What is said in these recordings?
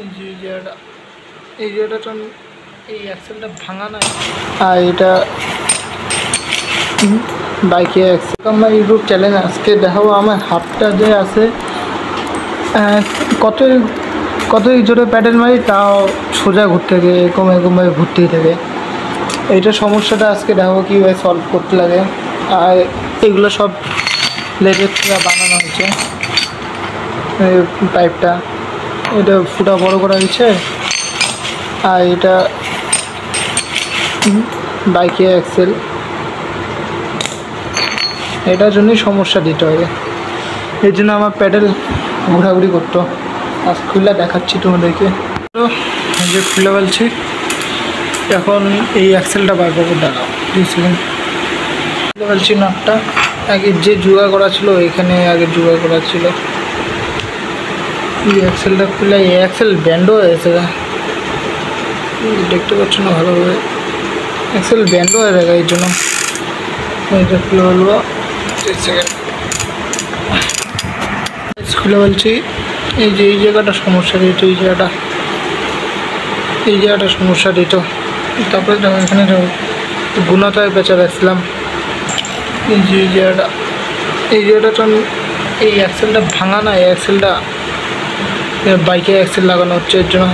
এই জায়গাটা এই অ্যাক্সেলটা ভাঙা নাই, আর এটা বাইকে অ্যাক্সেল। আমার ইউটিউব চ্যানেল আজকে দেখাবো আমার হাতটা যে আছে কতই জোরে প্যাডেল মারি তাও সোজা ঘুরতে থাকে, এরকমভাবে ঘুরতেই থাকে। এইটা সমস্যাটা আজকে দেখাবো কীভাবে সলভ করতে লাগে। আর এগুলো সব লেটের থেকে বানানো হয়েছে। পাইপটা এটা ফুটা বড় করা হয়েছে, আর এটা বাইকে অ্যাক্সেল, এটার জন্যই সমস্যা দিতে হবে। এই জন্য আমার প্যাডেল ঘোরাঘুরি করতো। আজ খুলে দেখাচ্ছি তোমাদেরকে, তো যে খুলে বলছি। এখন এই অ্যাক্সেলটা বার করবো, দাঁড়াও 2 সেকেন্ড। খুলে বলছি নাটটা, আগে যে জোগাড় করা ছিল এখানে আগে জোগাড় করা ছিল। এই অ্যাক্সেলটা খুলে এই অ্যাক্সেল ব্যান্ডও হয়েছে, দেখতে পাচ্ছ না ভালোভাবে, অ্যাক্সেল ব্যান্ডও হয়ে গেছে। এই জন্য এটা খুলে বলবো, 2 সেকেন্ড খুলে বলছি। এই যে এই জায়গাটা সমস্যা দিত, এই জায়গাটা সমস্যা দিত। তারপরে দেখো এখানে গুণাতায় বেচা রাখছিলাম। এই যে এই জায়গাটা এই অ্যাক্সেলটা ভাঙা না, এই অ্যাক্সেলটা বাইকে অ্যাক্সেল লাগানো হচ্ছে। এর জন্য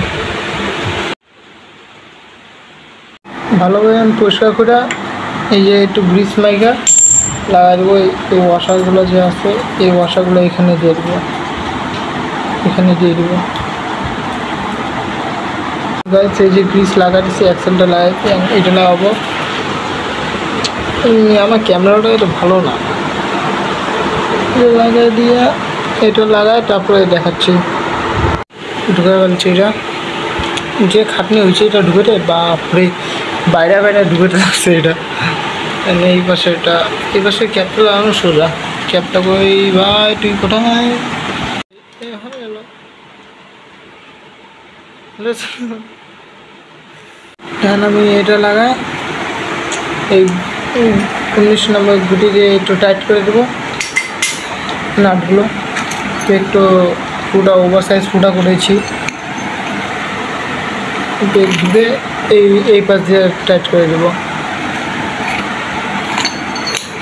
ভালোভাবে আমি পরিষ্কার করে এই যে একটু গ্রিস মাইকা লাগাই দেবো। এই ওয়াশারগুলো যে আছে এই ওয়াশারগুলো এখানে দিয়ে দেবো, গাইস। এই যে গ্রিস লাগাচ্ছি, অ্যাক্সেলটা লাগাচ্ছি, এটা লাগাবো। আমার ক্যামেরাটা এটা ভালো না, লাগাই দিয়ে এটা লাগাই তারপরে দেখাচ্ছি। ঢুকে বলছি, এটা যে খাটনি হয়েছে এটা ঢুকেতে, বাপরে বাইরে ঢুকেতে লাগছে এটা। এই পাশে এই পাশে ক্যাপটা লাগানো সোজা। ক্যাপটা কই ভাই, তুই কোথায় হয়ে গেল? এখন আমি এটা লাগাই, এই 19 নম্বর গুটি দিয়ে একটু টাইট করে দেবো নাটগুলো। একটু ওভার সাইজ ফুটা করেছি, ধুয়ে এই পাশ দিয়ে টাইট করে দেবো।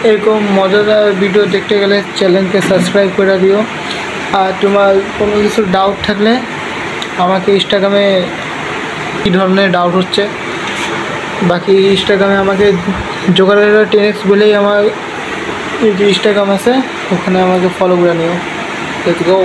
এরকম মজাদার ভিডিও দেখতে গেলে চ্যানেলকে সাবস্ক্রাইব করে দিও। আর তোমার কোনো কিছু ডাউট থাকলে আমাকে ইনস্টাগ্রামে কী ধরনের ডাউট হচ্ছে, বাকি ইনস্টাগ্রামে আমাকে যোগাযোগ 10x বলেই আমার যে ইনস্টাগ্রাম আছে ওখানে আমাকে ফলো করে নিও। Let's go.